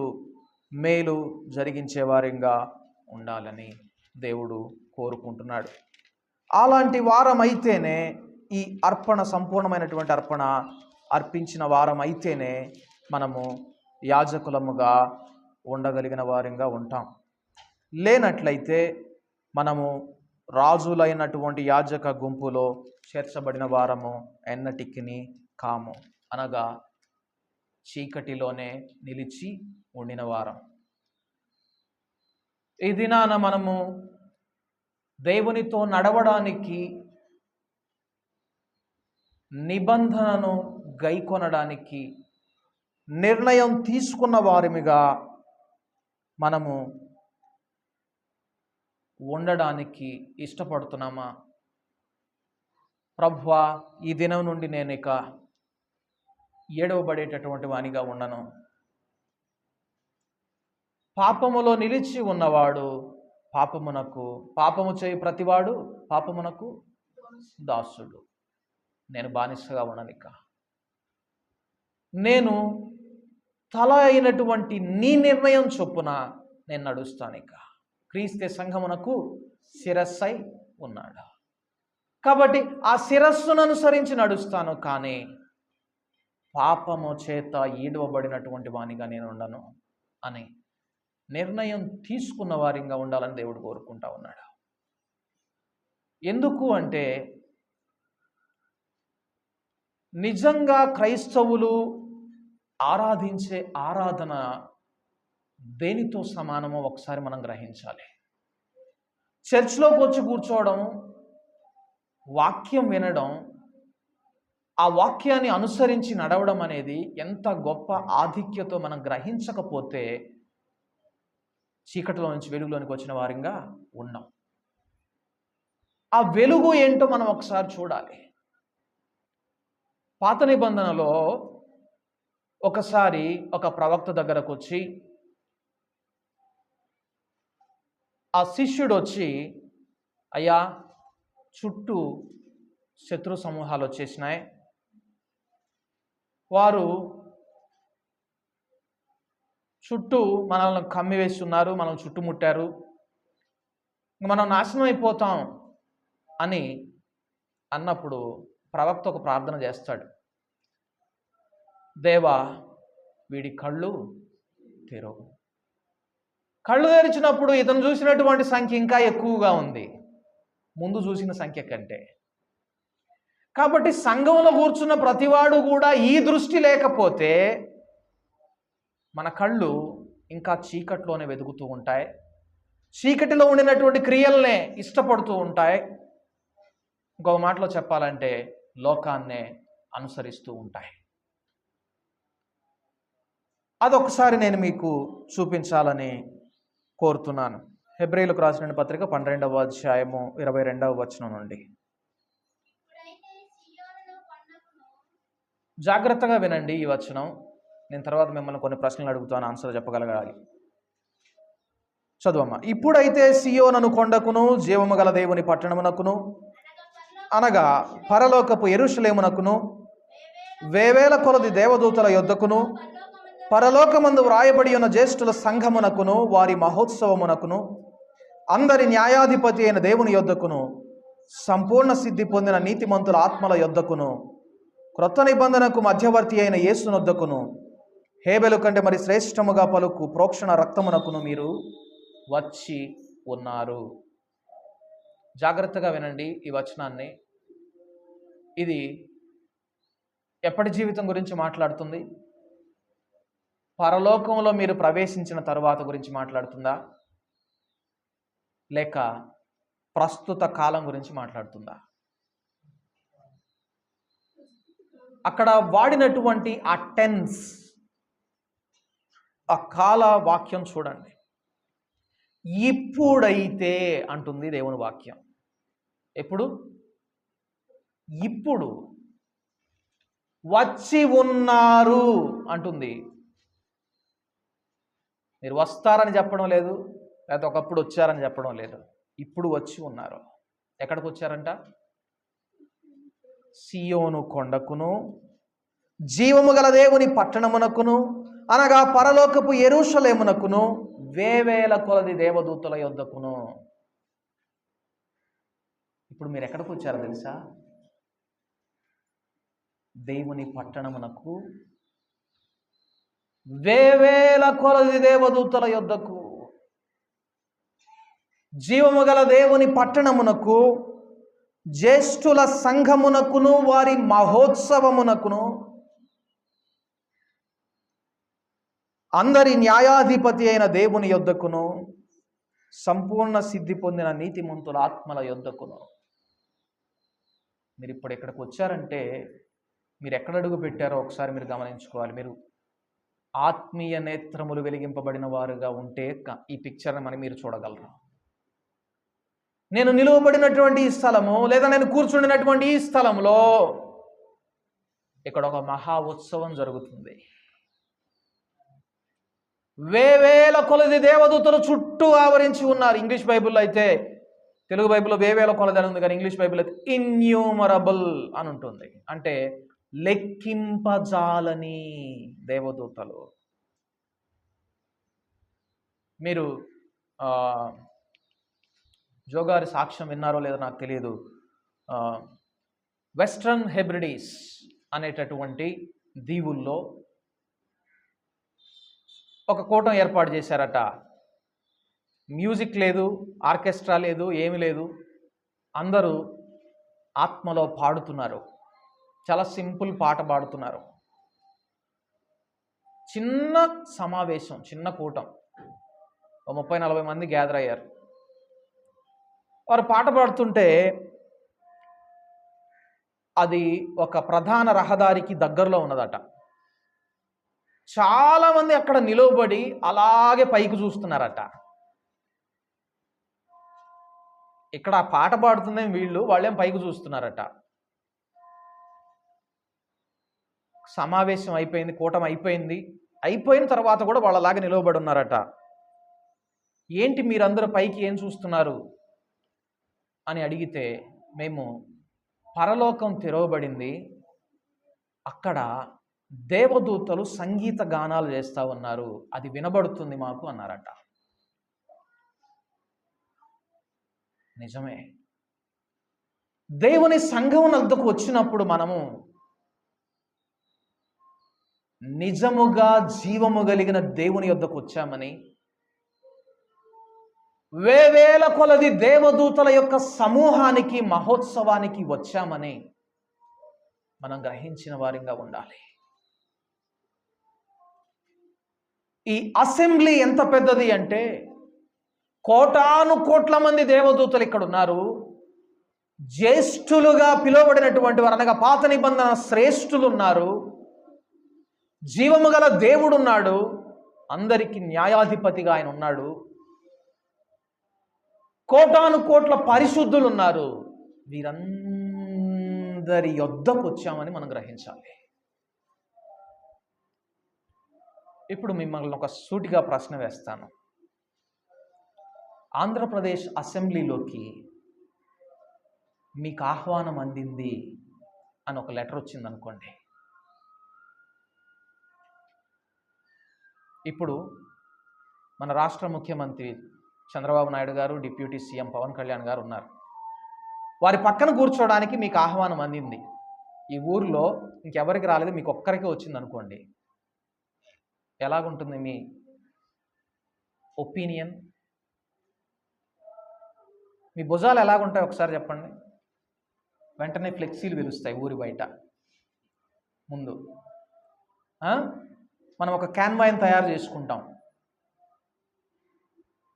మేలు జరిగించేవారిగా ఉండాలని దేవుడు కోరుకుంటున్నాడు. అలాంటి వారం అయితేనే ఈ అర్పణ, సంపూర్ణమైనటువంటి అర్పణ అర్పించిన వారం అయితేనే మనము యాజకులముగా ఉండగలిగిన వారిగా ఉంటాం. లేనట్లయితే మనము రాజులైనటువంటి యాజక గుంపులో చేర్చబడిన వారము ఎన్నటికి కాము. అనగా చీకటిలోనే నిలిచి ఉండిన వారం. ఈ దినాన మనము దేవునితో నడవడానికి, నిబంధనను గైకొనడానికి నిర్ణయం తీసుకున్న వారిగా మనము ఉండడానికి ఇష్టపడుతున్నామా? ప్రభువా, ఈ దినం నుండి నేను ఇక ఏడవబడేటటువంటి వానిగా ఉండను. పాపములో నిలిచి ఉన్నవాడు పాపము చేయి ప్రతివాడు పాపమునకు దాసుడు. నేను బానిసగా ఉండనిక, నేను తల అయినటువంటి నీ నిర్ణయం చొప్పున నేను నడుస్తానిక. క్రీస్తే సంఘమునకు శిరస్సై ఉన్నాడు కాబట్టి ఆ శిరస్సును అనుసరించి నడుస్తాను, కానీ పాపము చేత ఈడవబడినటువంటి వానిగా నేను ఉండను అని నిర్ణయం తీసుకున్న వారిగా ఉండాలని దేవుడు కోరుకుంటా ఉన్నాడు. ఎందుకు అంటే నిజంగా క్రైస్తవులు ఆరాధించే ఆరాధన దేనితో సమానమో ఒకసారి మనం గ్రహించాలి. చర్చ్లోకి వచ్చి కూర్చోవడం, వాక్యం వినడం, ఆ వాక్యాన్ని అనుసరించి నడవడం అనేది ఎంత గొప్ప ఆధిక్యతో మనం గ్రహించకపోతే చీకటిలో నుంచి వెలుగులోనికి వచ్చిన వారిగా ఉన్నాం. ఆ వెలుగు ఏంటో మనం ఒకసారి చూడాలి. పాత నిబంధనలో ఒకసారి ఒక ప్రవక్త దగ్గరకు వచ్చి ఆ శిష్యుడు వచ్చి, అయ్యా చుట్టూ శత్రు సమూహాలు వచ్చేసినాయి, వారు చుట్టూ మనల్ని కమ్మివేస్తున్నారు, మనం చుట్టుముట్టారు, మనం నాశనం అయిపోతాం అని అన్నప్పుడు ప్రవక్త ఒక ప్రార్థన చేస్తాడు. దేవా వీడి కళ్ళు తెరవు. కళ్ళు తెరిచినప్పుడు ఇతను చూసినటువంటి సంఖ్య ఇంకా ఎక్కువగా ఉంది ముందు చూసిన సంఖ్య కంటే. కాబట్టి సంఘంలో కూర్చున్న ప్రతివాడు కూడా ఈ దృష్టి లేకపోతే మన కళ్ళు ఇంకా చీకట్లోనే వెతుకుతూ ఉంటాయి, చీకటిలో ఉండినటువంటి క్రియల్నే ఇష్టపడుతూ ఉంటాయి. ఇంకొక మాటలో చెప్పాలంటే లోకాన్నే అనుసరిస్తూ ఉంటాయి. అదొకసారి నేను మీకు చూపించాలని కోరుతున్నాను. హెబ్రీయులకు రాసిన పత్రిక 12వ అధ్యాయము 22వ వచనం నుండి. జాగ్రత్తగా వినండి ఈ వచనం. నేను తర్వాత మిమ్మల్ని కొన్ని ప్రశ్నలు అడుగుతాను, ఆన్సర్ చెప్పగలగాలి. చదువమ్మా. ఇప్పుడైతే సియోనను కొండకును జీవము గల దేవుని పట్టణమునకును అనగా పరలోకపు యెరూషలేమునకును వేవేల కొలది దేవదూతల యొద్దకును పరలోకమందు వ్రాయబడి ఉన్న జ్యేష్ఠుల సంఘమునకును వారి మహోత్సవమునకును అందరి న్యాయాధిపతి అయిన దేవుని యొద్దకును సంపూర్ణ సిద్ధి పొందిన నీతిమంతుల ఆత్మల యొద్దకును క్రొత్త నిబంధనకు మధ్యవర్తి అయిన యేసునొద్దకును హేబెలు కంటే మరి శ్రేష్టముగా పలుకు ప్రోక్షణ రక్తమునకును మీరు వచ్చి ఉన్నారు. జాగ్రత్తగా వినండి ఈ వచనాన్ని. ఇది ఎప్పటి జీవితం గురించి మాట్లాడుతుంది? పరలోకంలో మీరు ప్రవేశించిన తరువాత గురించి మాట్లాడుతుందా, లేక ప్రస్తుత కాలం గురించి మాట్లాడుతుందా? అక్కడ వాడినటువంటి ఆ టెన్స్, ఆ కాల వాక్యం చూడండి. ఇప్పుడైతే అంటుంది దేవుని వాక్యం. ఎప్పుడు? ఇప్పుడు. వచ్చి ఉన్నారు అంటుంది. మీరు వస్తారని చెప్పడం లేదు, లేకపోతే ఒకప్పుడు వచ్చారని చెప్పడం లేదు. ఇప్పుడు వచ్చి ఉన్నారు. ఎక్కడికి వచ్చారంట? సియోను కొండకును జీవము గల దేవుని పట్టణమునకును అనగా పరలోకపు యెరూషలేమునకును వేవేల కొలది దేవదూతల యొద్దకును. ఇప్పుడు మీరు ఎక్కడికి వచ్చారో తెలుసా? దేవుని పట్టణమునకు, వేవేల కొలది దేవదూతల యొద్దకు. జీవము గల దేవుని పట్టణమునకు, జ్యేష్ఠుల సంఘమునకును వారి మహోత్సవమునకును అందరి న్యాయాధిపతి అయిన దేవుని యొద్దకును సంపూర్ణ సిద్ధి పొందిన నీతిమంతుల ఆత్మల యొద్దకును. మీరు ఇప్పుడు ఎక్కడికి వచ్చారంటే మీరు ఎక్కడ అడుగు పెట్టారో ఒకసారి మీరు గమనించుకోవాలి. మీరు ఆత్మీయ నేత్రములు వెలిగింపబడిన వారుగా ఉంటే ఈ పిక్చర్ని మీరు చూడగలరు. నేను నిలువబడినటువంటి ఈ స్థలము, లేదా నేను కూర్చుండినటువంటి ఈ స్థలంలో ఇక్కడ ఒక మహా ఉత్సవం జరుగుతుంది. వేవేల కొలది దేవదూతలు చుట్టూ ఆవరించి ఉన్నారు. ఇంగ్లీష్ బైబిల్లో అయితే, తెలుగు బైబిల్లో వేవేల కొలది అని ఉంది, కానీ ఇంగ్లీష్ బైబిల్ అయితే ఇన్యూమరబుల్ అని ఉంటుంది. అంటే లెక్కింపజాలని దేవదూతలు. మీరు జోగారి సాక్ష్యం విన్నారో లేదో నాకు తెలియదు. వెస్ట్రన్ హెబ్రిడీస్ అనేటటువంటి దీవుల్లో ఒక కూటం ఏర్పాటు చేశారట. మ్యూజిక్ లేదు, ఆర్కెస్ట్రా లేదు, ఏమీ లేదు. అందరూ ఆత్మలో పాడుతున్నారు. చాలా సింపుల్ పాట పాడుతున్నారు. చిన్న సమావేశం, చిన్న కూటం, 30-40 మంది గ్యాదర్ అయ్యారు. వారు పాట పాడుతుంటే అది ఒక ప్రధాన రహదారికి దగ్గరలో ఉన్నదట. చాలామంది అక్కడ నిలవబడి అలాగే పైకి చూస్తున్నారట. ఇక్కడ ఆ పాట పాడుతుందే వీళ్ళు, వాళ్ళేం పైకి చూస్తున్నారట. సమావేశం అయిపోయింది, కూటమి అయిపోయింది. అయిపోయిన తర్వాత కూడా వాళ్ళలాగే నిలవబడి ఉన్నారట. ఏంటి మీరందరూ పైకి ఏం చూస్తున్నారు అని అడిగితే, మేము పరలోకం తెరవబడింది, అక్కడ దేవదూతలు సంగీత గానాలు చేస్తూ ఉన్నారు, అది వినబడుతుంది మాకు అన్నారట. నిజమే. దేవుని సంఘం వద్దకు వచ్చినప్పుడు మనము నిజముగా జీవము కలిగిన దేవుని యొద్దకు వచ్చామని, వేవేల కొలది దేవదూతల యొక్క సమూహానికి, మహోత్సవానికి వచ్చామని మనం గ్రహించిన వారిగా ఉండాలి. ఈ అసెంబ్లీ ఎంత పెద్దది అంటే, కోటాను కోట్ల మంది దేవదూతలు ఇక్కడ ఉన్నారు. జ్యేష్ఠులుగా పిలువబడినటువంటి వారు, అనగా పాత నిబంధన శ్రేష్ఠులు ఉన్నారు. జీవము గల దేవుడు ఉన్నాడు, అందరికీ న్యాయాధిపతిగా ఆయన ఉన్నాడు. కోటాను కోట్ల పరిశుద్ధులు ఉన్నారు. వీరందరి యొద్దకు వచ్చామని మనం గ్రహించాలి. ఇప్పుడు మిమ్మల్ని ఒక సూటిగా ప్రశ్న వేస్తాను. ఆంధ్రప్రదేశ్ అసెంబ్లీలోకి మీకు ఆహ్వానం అందింది అని ఒక లెటర్ వచ్చిందనుకోండి. ఇప్పుడు మన రాష్ట్ర ముఖ్యమంత్రి చంద్రబాబు నాయుడు గారు, డిప్యూటీ సీఎం పవన్ కళ్యాణ్ గారు ఉన్నారు. వారి పక్కన కూర్చోవడానికి మీకు ఆహ్వానం అందింది. ఈ ఊరిలో ఇంకెవరికి రాలేదు, మీకు ఒక్కరికి వచ్చింది అనుకోండి. ఎలాగుంటుంది మీ ఒపీనియన్? మీ భుజాలు ఎలాగుంటాయి ఒకసారి చెప్పండి. వెంటనే ఫ్లెక్సీలు విరుస్తాయి ఊరి బయట ముందు. మనం ఒక క్యాన్వాయిన్ తయారు చేసుకుంటాం.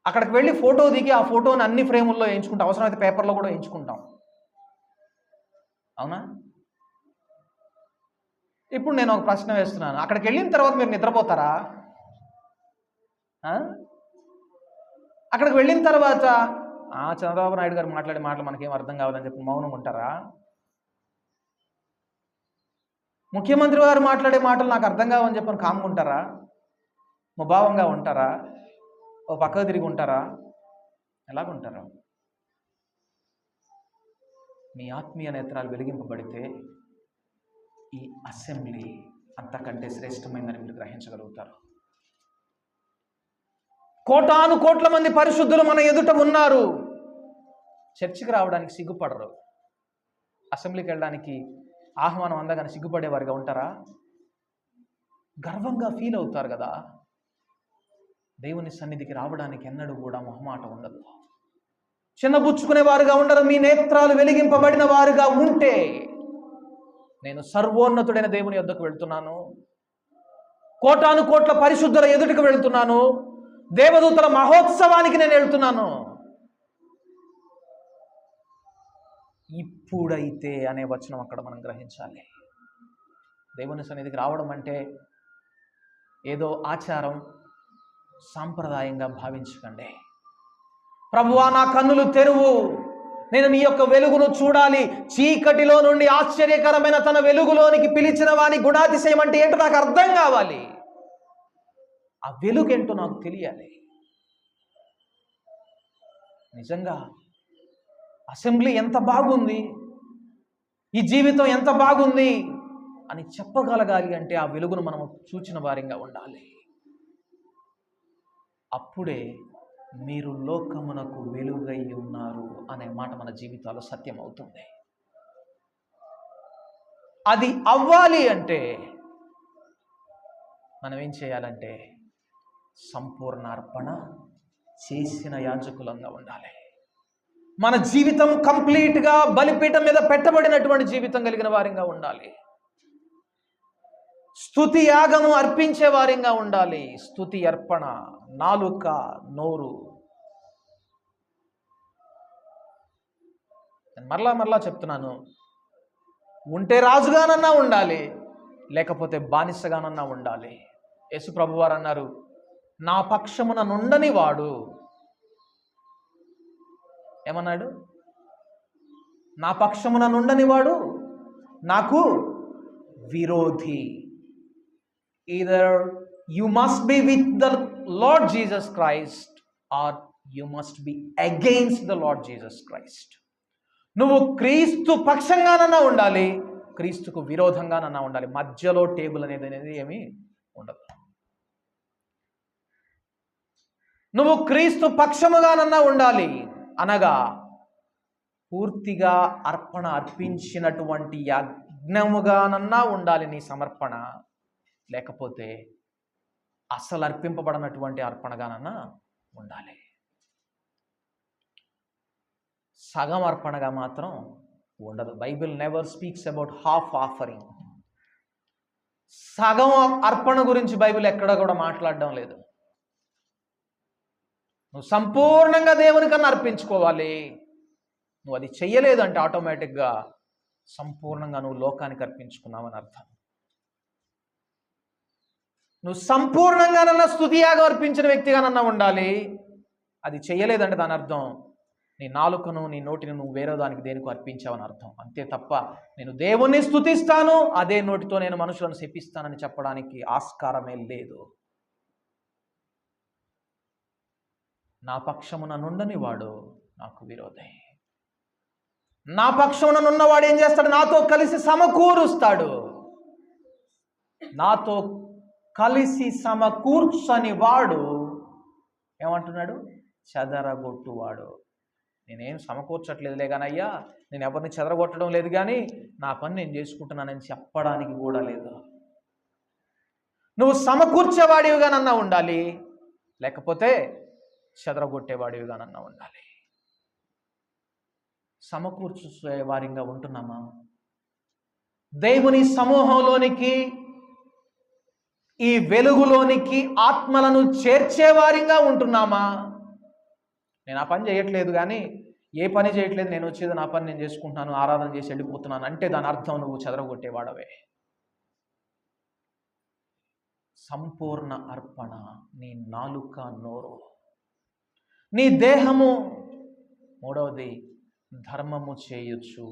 అక్కడికి వెళ్ళి ఫోటో దిగి ఆ ఫోటోని అన్ని ఫ్రేముల్లో వేయించుకుంటాం, అవసరమైతే పేపర్లో కూడా వేయించుకుంటాం. అవునా? ఇప్పుడు నేను ఒక ప్రశ్న వేస్తున్నాను. అక్కడికి వెళ్ళిన తర్వాత మీరు నిద్రపోతారా? అక్కడికి వెళ్ళిన తర్వాత చంద్రబాబు నాయుడు గారు మాట్లాడే మాటలు మనకేం అర్థం కావాలని చెప్పి మౌనంగా ఉంటారా? ముఖ్యమంత్రి గారు మాట్లాడే మాటలు నాకు అర్థం కావని చెప్పని కాముకుంటారా? ముభావంగా ఉంటారా? ఓ పక్కకు తిరిగి ఉంటారా? ఎలాగుంటారు? మీ ఆత్మీయ నేత్రాలు వెలిగింపబడితే ఈ అసెంబ్లీ అంతకంటే శ్రేష్టమైందని మీరు గ్రహించగలుగుతారు. కోటాను కోట్ల మంది పరిశుద్ధులు మన ఎదుట ఉన్నారు. చర్చికి రావడానికి సిగ్గుపడరు. అసెంబ్లీకి వెళ్ళడానికి ఆహ్వానం అందగానే సిగ్గుపడేవారుగా ఉంటారా? గర్వంగా ఫీల్ అవుతారు కదా. దేవుని సన్నిధికి రావడానికి ఎన్నడూ కూడా మొహమాట ఉండదు. చిన్నబుచ్చుకునే వారుగా ఉండరు. మీ నేత్రాలు వెలిగింపబడిన వారుగా ఉంటే, నేను సర్వోన్నతుడైన దేవుని యొద్దకు వెళ్తున్నాను, కోటాను కోట్ల పరిశుద్ధుల ఎదుటికి వెళ్తున్నాను, దేవదూతల మహోత్సవానికి నేను వెళ్తున్నాను, ఇప్పుడైతే అనే వచనం అక్కడ మనం గ్రహించాలి. దేవుని సన్నిధికి రావడం అంటే ఏదో ఆచారం, సాంప్రదాయంగా భావించకండి. ప్రభువా, నా కన్నులు తెరువు, నేను నీ యొక్క వెలుగును చూడాలి. చీకటిలో నుండి ఆశ్చర్యకరమైన తన వెలుగులోనికి పిలిచిన వాని గుణాతిశయం అంటే ఏంటో నాకు అర్థం కావాలి. ఆ వెలుగేంటో నాకు తెలియాలి. నిజంగా అసెంబ్లీ ఎంత బాగుంది, ఈ జీవితం ఎంత బాగుంది అని చెప్పగలగాలి అంటే ఆ వెలుగును మనం చూచిన వారిగా ఉండాలి. అప్పుడే మీరు లోకమునకు వెలుగై ఉన్నారు అనే మాట మన జీవితాల్లో సత్యం అవుతుంది. అది అవ్వాలి అంటే మనం ఏం చేయాలంటే సంపూర్ణ అర్పణ చేసిన యాజకులంగా ఉండాలి. మన జీవితం కంప్లీట్గా బలిపీఠం మీద పెట్టబడినటువంటి జీవితం కలిగిన వారిగా ఉండాలి. స్తుతి యాగము అర్పించే వారిగా ఉండాలి. స్తుతి అర్పణ, నాలుక, నోరు. నేను మరలా చెప్తున్నాను, ఉంటే రాజుగానన్నా ఉండాలి, లేకపోతే బానిసగానన్నా ఉండాలి. యేసు ప్రభువారు అన్నారు, నా పక్షమున నుండని వాడు, ఏమన్నాడు? నా పక్షమున నుండని వాడు నాకు విరోధి. Either you must be with the Lord Jesus Christ or you must be against the Lord Jesus Christ. నువ్వు క్రీస్తు పక్షంగానన్నా ఉండాలి, క్రీస్తుకు విరోధంగానన్నా ఉండాలి. మధ్యలో టేబుల్ అనేది ఏమీ ఉండదు. నువ్వు క్రీస్తు పక్షముగానన్నా ఉండాలి, అనగా పూర్తిగా అర్పణ అర్పించినటువంటి యజ్ఞముగానన్నా ఉండాలి నీ సమర్పణ, లేకపోతే అసలు అర్పింపబడినటువంటి అర్పణగానన్నా ఉండాలి. సగం అర్పణగా మాత్రం ఉండదు. Bible never speaks about half offering. సగం అర్పణ గురించి బైబిల్ ఎక్కడ కూడా మాట్లాడడం లేదు. నువ్వు సంపూర్ణంగా దేవునికన్నా అర్పించుకోవాలి. నువ్వు అది చెయ్యలేదంటే ఆటోమేటిక్గా సంపూర్ణంగా నువ్వు లోకానికి అర్పించుకున్నావని అర్థం. నువ్వు సంపూర్ణంగానన్నా స్తుతియాగా అర్పించిన వ్యక్తిగానన్నా ఉండాలి. అది చెయ్యలేదంటే దాని అర్థం నీ నాలుకను, నీ నోటిని నువ్వు వేరే దానికి దేనికి అర్పించావని అర్థం. అంతే తప్ప నేను దేవుణ్ణి స్తుతిస్తాను, అదే నోటితో నేను మనుషులను శపిస్తానని చెప్పడానికి ఆస్కారమే లేదు. నా పక్షమున నుండని వాడు నాకు విరోధి. నా పక్షమున నున్నవాడు ఏం చేస్తాడు? నాతో కలిసి సమకూరుస్తాడు. నాతో కలిసి సమకూర్చని వాడు ఏమంటున్నాడు? చెదరగొట్టువాడు. నేనేం సమకూర్చట్లేదులే కానీ అయ్యా, నేను ఎవరిని చెదరగొట్టడం లేదు, కానీ నా పని నేను చేసుకుంటున్నానని చెప్పడానికి కూడా లేదు. నువ్వు సమకూర్చేవాడివిగానన్నా ఉండాలి, లేకపోతే చెదరగొట్టేవాడివిగానన్నా ఉండాలి. సమకూర్చే వారిగా ఉంటున్నామా? దేవుని సమూహంలోనికి, ఈ వెలుగులోనికి ఆత్మలను చేర్చేవారిగా ఉంటున్నామా? నేను ఆ పని చేయట్లేదు, కానీ ఏ పని చేయట్లేదు, నేను వచ్చేది నా పని నేను చేసుకుంటున్నాను, ఆరాధన చేసి వెళ్ళిపోతున్నాను అంటే దాని అర్థం నువ్వు చెదరగొట్టేవాడవే. సంపూర్ణ అర్పణ, నీ నాలుక, నోరు, నీ దేహము. మూడవది, ధర్మము చేయొచ్చు.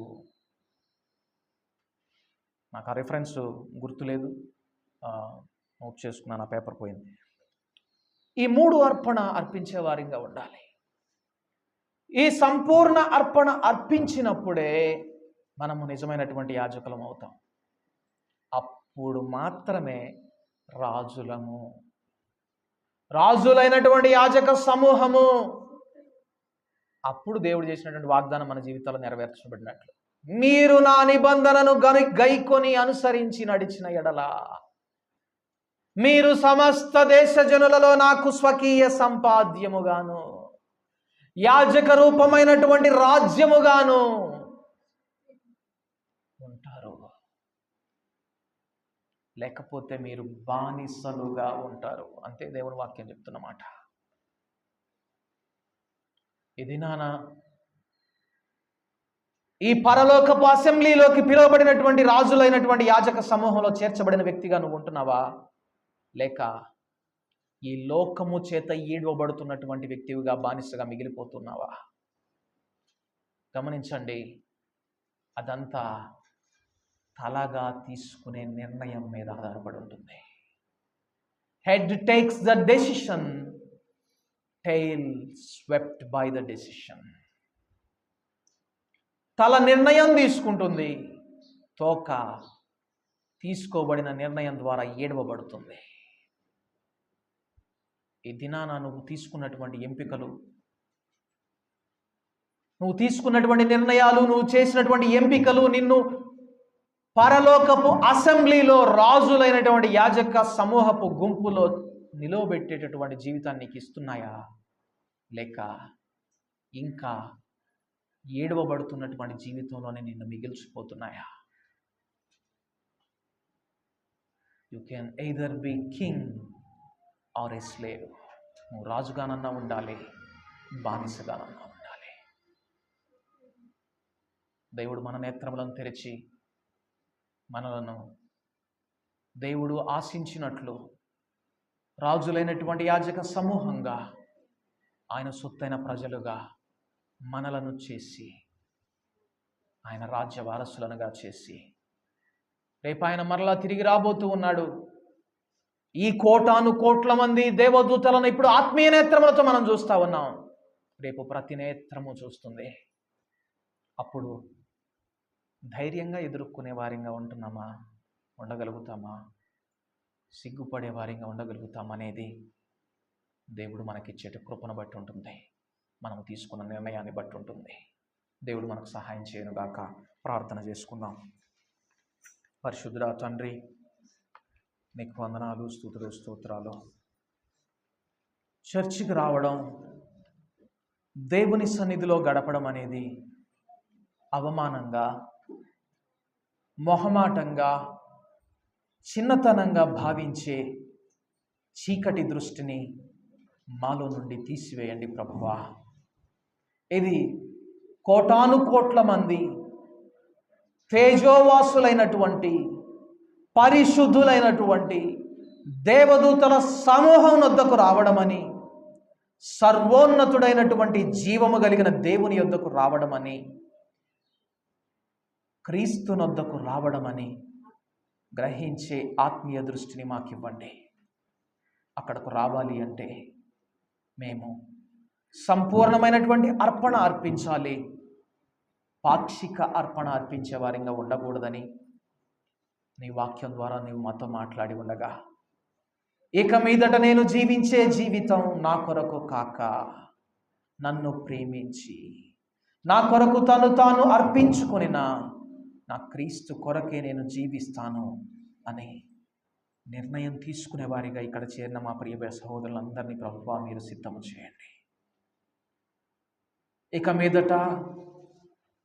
నాకు ఆ రిఫరెన్స్ గుర్తులేదు, నోట్ చేసుకున్నాను, ఆ పేపర్ పోయింది. ఈ మూడు అర్పణ అర్పించే వారిగా ఉండాలి. ఈ సంపూర్ణ అర్పణ అర్పించినప్పుడే మనము నిజమైనటువంటి యాజకులం అవుతాం. అప్పుడు మాత్రమే రాజులము, రాజులైనటువంటి యాజక సమూహము. అప్పుడు దేవుడు చేసినటువంటి వాగ్దానం మన జీవితాల్లో నెరవేర్చబడినట్లు, మీరు నా నిబంధనను గైకొని అనుసరించి నడిచిన ఎడల మీరు సమస్త దేశ జనులలో నాకు స్వకీయ సంపాద్యముగాను, యాజక రూపమైనటువంటి రాజ్యముగాను ఉంటారు. లేకపోతే మీరు బానిసలుగా ఉంటారు. అంతే దేవుని వాక్యం చెప్తున్నమాట. ఇది ఈ పరలోకపు అసెంబ్లీలోకి పిలువబడినటువంటి రాజులైనటువంటి యాజక సమూహంలో చేర్చబడిన వ్యక్తిగా నువ్వు ఉంటున్నావా, లేక ఈ లోకము చేత ఈడవబడుతున్నటువంటి వ్యక్తివిగా, బానిసగా మిగిలిపోతున్నావా? గమనించండి, అదంతా తలగా తీసుకునే నిర్ణయం మీద ఆధారపడి ఉంటుంది. Head takes the decision, tail swept by the decision. తల నిర్ణయం తీసుకుంటుంది, తోక తీసుకోబడిన నిర్ణయం ద్వారా ఏడవబడుతుంది. ఈ దినాన నువ్వు తీసుకున్నటువంటి ఎంపికలు, నువ్వు తీసుకున్నటువంటి నిర్ణయాలు, నువ్వు చేసినటువంటి ఎంపికలు నిన్ను పరలోకపు అసెంబ్లీలో రాజులైనటువంటి యాజక సమూహపు గుంపులో నిలవబెట్టేటటువంటి జీవితాన్ని నీకు ఇస్తున్నాయా? లేక ఇంకా ఏడవబడుతున్నటువంటి జీవితంలోనే నిన్ను మిగిల్చిపోతున్నాయా? You can either be king or a slave. నువ్వు రాజుగానన్నా ఉండాలి, బానిసగానన్నా ఉండాలి. దేవుడు మన నేత్రములను తెరిచి మనలను దేవుడు ఆశించినట్లు రాజులైనటువంటి యాజక సమూహంగా, ఆయన సొత్తైన ప్రజలుగా మనలను చేసి, ఆయన రాజ్య వారసులనుగా చేసి, రేపు ఆయన మరలా తిరిగి రాబోతూ ఉన్నాడు. ఈ కోటాను కోట్ల మంది దేవదూతలను ఇప్పుడు ఆత్మీయ నేత్రములతో మనం చూస్తూ ఉన్నాం. రేపు ప్రతి నేత్రము చూస్తుంది. అప్పుడు ధైర్యంగా ఎదుర్కొనే వారిగా ఉంటున్నామా, ఉండగలుగుతామా, సిగ్గుపడే వారిగా ఉండగలుగుతామా అనేది దేవుడు మనకిచ్చేట కృపను బట్టి ఉంటుంది, మనం తీసుకున్న నిర్ణయాన్ని బట్టి ఉంటుంది. దేవుడు మనకు సహాయం చేయనుగాక. ప్రార్థన చేసుకుందాం. పరిశుద్ధుడా తండ్రి, నీకు వందనాలు, స్తుతులు, స్తోత్రాలు. చర్చికి రావడం, దేవుని సన్నిధిలో గడపడం అనేది అవమానంగా, మొహమాటంగా, చిన్నతనంగా భావించే చీకటి దృష్టిని మాలో నుండి తీసివేయండి ప్రభువా. ఇది కోటాను కోట్ల మంది తేజోవాసులైనటువంటి పరిశుద్ధులైనటువంటి దేవదూతల సమూహం వద్దకు రావడమని, సర్వోన్నతుడైనటువంటి జీవము కలిగిన దేవుని యొద్దకు రావడమని, క్రీస్తునొద్దకు రావడమని గ్రహించే ఆత్మీయ దృష్టిని మాకివ్వండి. అక్కడకు రావాలి అంటే మేము సంపూర్ణమైనటువంటి అర్పణ అర్పించాలి, పాక్షిక అర్పణ అర్పించే వారిగా ఉండకూడదని నీ వాక్యం ద్వారా నీవు మాతో మాట్లాడి ఉండగా, ఇక మీదట నేను జీవించే జీవితం నా కొరకు కాక, నన్ను ప్రేమించి నా కొరకు తాను అర్పించుకొనిన నా క్రీస్తు కొరకే నేను జీవిస్తాను అని నిర్ణయం తీసుకునే వారిగా ఇక్కడ చేరిన మా ప్రియ సహోదరులందరినీ ప్రభువా మీరు సిద్ధము చేయండి. ఇక మీదట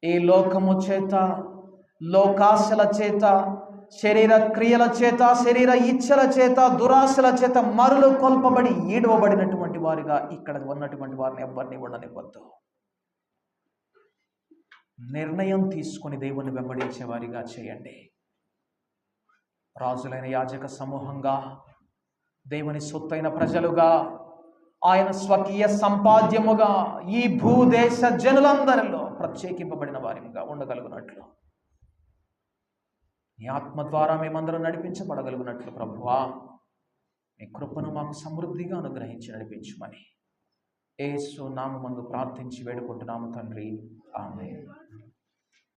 ఈ లోకము చేత, లోకాశల చేత, శరీర క్రియల చేత, శరీర ఇచ్చల చేత, దురాశల చేత మరులు కొల్పబడి ఈడవబడినటువంటి వారిగా ఇక్కడ ఉన్నటువంటి వారిని ఎవరిని ఉండనివ్వద్దు. నిర్ణయం తీసుకుని దేవుని వెంబడించే వారిగా చేయండి. రాజులైన యాజక సమూహంగా, దేవుని సొత్తైన ప్రజలుగా, ఆయన స్వకీయ సంపాద్యముగా ఈ భూదేశ జనులందరిలో ప్రత్యేకింపబడిన వారిగా ఉండగలుగునట్లు, నీ ఆత్మ ద్వారా మేమందరం నడిపించబడగలుగునట్లు ప్రభువా నీ కృపను మాకు సమృద్ధిగా అనుగ్రహించి నడిపించుమని యేసు నామమున ప్రార్థించి వేడుకుంటున్నాము తండ్రి. ఆమేన్.